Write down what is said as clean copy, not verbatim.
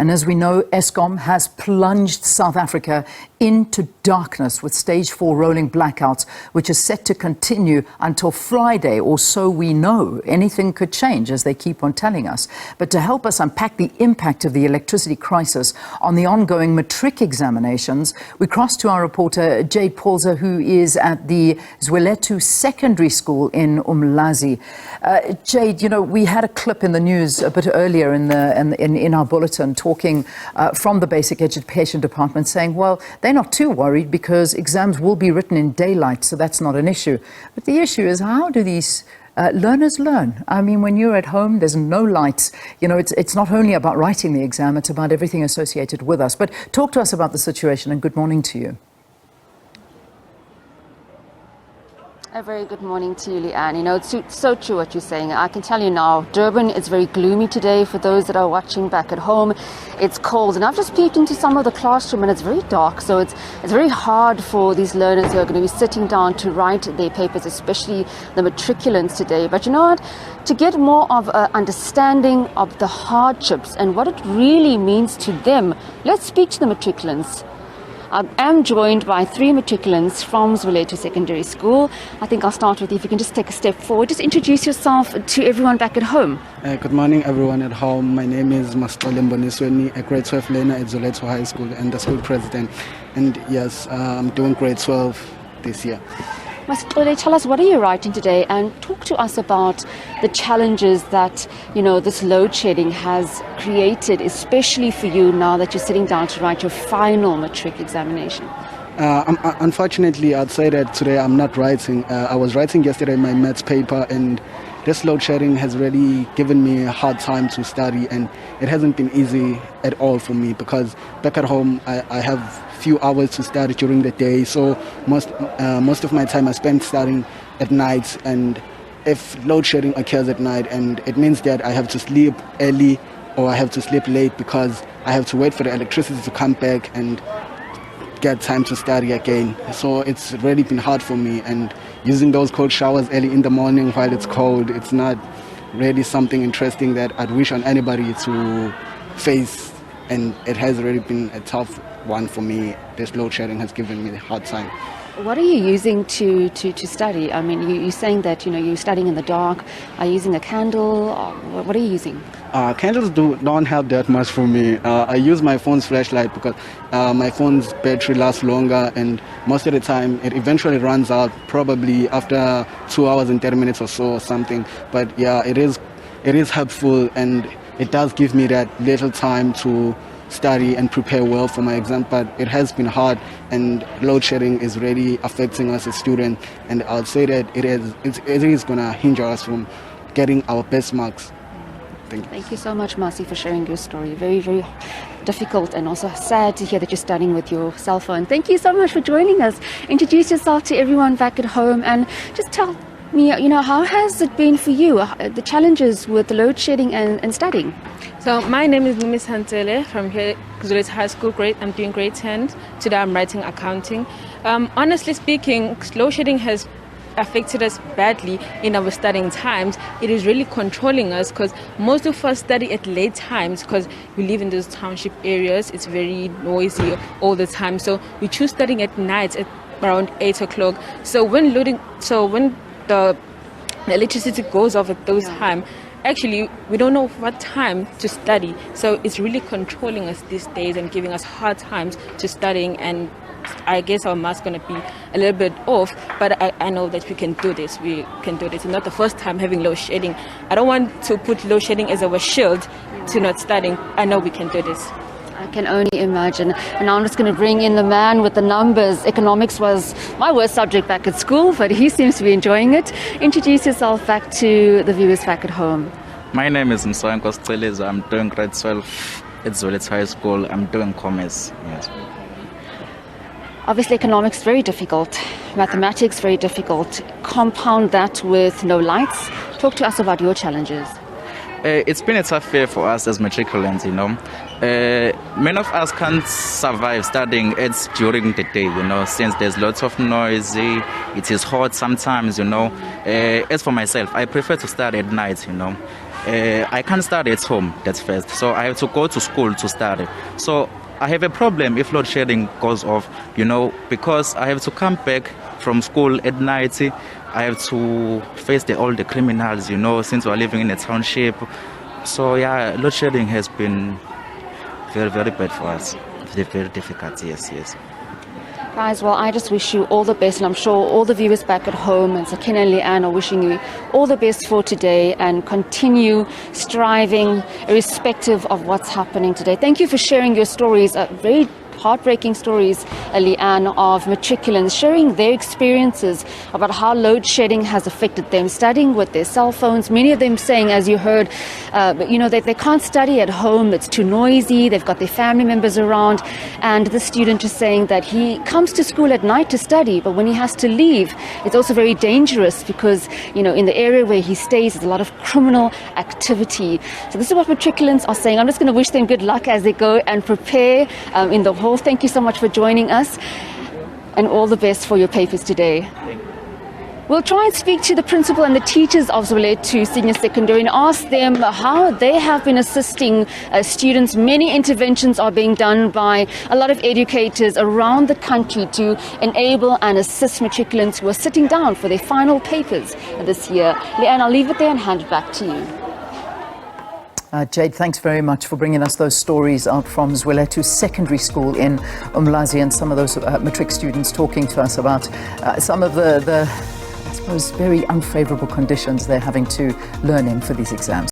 And as we know, Eskom has plunged South Africa into darkness with stage 4 rolling blackouts, which is set to continue until Friday, or so we know. Anything could change, as they keep on telling us. But to help us unpack the impact of the electricity crisis on the ongoing matric examinations, we cross to our reporter Jayed Paulse, who is at the Zwelethu Secondary School in Umlazi. Jayed, you know, we had a clip in the news a bit earlier in our bulletin talking from the Basic Education Department saying, well, they're not too worried because exams will be written in daylight, so that's not an issue. But the issue is, how do these learners learn? I mean, when you're at home, there's no lights. You know, it's not only about writing the exam, it's about everything associated with us. But talk to us about the situation, and good morning to you. A very good morning to you, Leanne. You know, it's so true what you're saying. I can tell you now, Durban is very gloomy today for those that are watching back at home. It's cold, and I've just peeked into some of the classroom and it's very dark, so it's very hard for these learners who are going to be sitting down to write their papers, especially the matriculants today. But you know what? To get more of an understanding of the hardships and what it really means to them, let's speak to the matriculants. I am joined by 3 matriculants from Zwelethu Secondary School. I think I'll start with you. If you can just take a step forward, just introduce yourself to everyone back at home. Good morning, everyone at home. My name is Matric, a grade 12 learner at Zwelethu High School and the school president. And yes, I'm doing grade 12 this year. Matric, tell us, what are you writing today, and talk to us about the challenges that, you know, this load shedding has created, especially for you now that you're sitting down to write your final matric examination. Unfortunately, I'd say that today I'm not writing. I was writing yesterday my maths paper, and this load shedding has really given me a hard time to study, and it hasn't been easy at all for me because back at home I have few hours to study during the day, so most of my time I spend studying at night. And if load shedding occurs at night, and it means that I have to sleep early or I have to sleep late because I have to wait for the electricity to come back and get time to study again. So it's really been hard for me, and using those cold showers early in the morning while it's cold, it's not really something interesting that I'd wish on anybody to face, and it has really been a tough one for me. This load shedding has given me a hard time. What are you using to study? I mean, you're saying that, you know, you're studying in the dark. Are you using a candle? Or what are you using? Candles don't help that much for me. I use my phone's flashlight because my phone's battery lasts longer, and most of the time it eventually runs out, probably after 2 hours and 30 minutes or so or something. But yeah, it is helpful, and it does give me that little time to study and prepare well for my exam. But it has been hard, and load shedding is really affecting us as students, and I'll say that it is going to hinder us from getting our best marks. Thank you so much, Masi, for sharing your story. Very, very difficult, and also sad to hear that you're studying with your cell phone. Thank you so much for joining us. Introduce yourself to everyone back at home, and just tell me, you know, how has it been for you, the challenges with the load shedding and studying? So my name is Miss Hantele from here, Zwelethu High School. I'm doing grade 10. Today I'm writing accounting. Honestly speaking, load shedding has affected us badly in our studying times. It is really controlling us because most of us study at late times because we live in those township areas. It's very noisy all the time. So we choose studying at night at around 8 o'clock. So when the electricity goes off at those times, actually we don't know what time to study. So it's really controlling us these days and giving us hard times to studying, and I guess our marks going to be a little bit off, but I know that we can do this. We can do this. It's not the first time having load shedding. I don't want to put load shedding as our shield to not studying. I know we can do this. I can only imagine. And now I'm just going to bring in the man with the numbers. Economics was my worst subject back at school, but he seems to be enjoying it. Introduce yourself back to the viewers back at home. My name is Msanko Steleza. I'm doing grade 12 at Zwelethu High School. I'm doing commerce. Yes. Obviously, economics very difficult. Mathematics very difficult. Compound that with no lights. Talk to us about your challenges. It's been a tough year for us as matriculants, you know. Many of us can't survive studying during the day, you know, since there's lots of noise, it is hot sometimes, you know. As for myself, I prefer to study at night, you know. I can't study at home, that's first. So I have to go to school to study. So I have a problem if load shedding goes off, because I have to come back from school at night. I have to face all the criminals, since we're living in a township. So yeah, load shedding has been very, very bad for us. Very, very difficult, yes. Guys, well, I just wish you all the best, and I'm sure all the viewers back at home and Sakina and Leanne are wishing you all the best for today, and continue striving irrespective of what's happening today. Thank you for sharing your stories, very heartbreaking stories, Leanne, of matriculants sharing their experiences about how load shedding has affected them, studying with their cell phones. Many of them saying, as you heard, they can't study at home, it's too noisy, they've got their family members around. And the student is saying that he comes to school at night to study, but when he has to leave, it's also very dangerous because, in the area where he stays, there's a lot of criminal activity. So this is what matriculants are saying. I'm just going to wish them good luck as they go and prepare in the hall. Thank you so much for joining us, and all the best for your papers today. We'll try and speak to the principal and the teachers of Zwelethu Senior Secondary and ask them how they have been assisting students. Many interventions are being done by a lot of educators around the country to enable and assist matriculants who are sitting down for their final papers this year. Leanne, I'll leave it there and hand it back to you. Jayed, thanks very much for bringing us those stories out from Zwelethu Secondary School in Umlazi, and some of those matric students talking to us about some of the, I suppose, very unfavourable conditions they're having to learn in for these exams.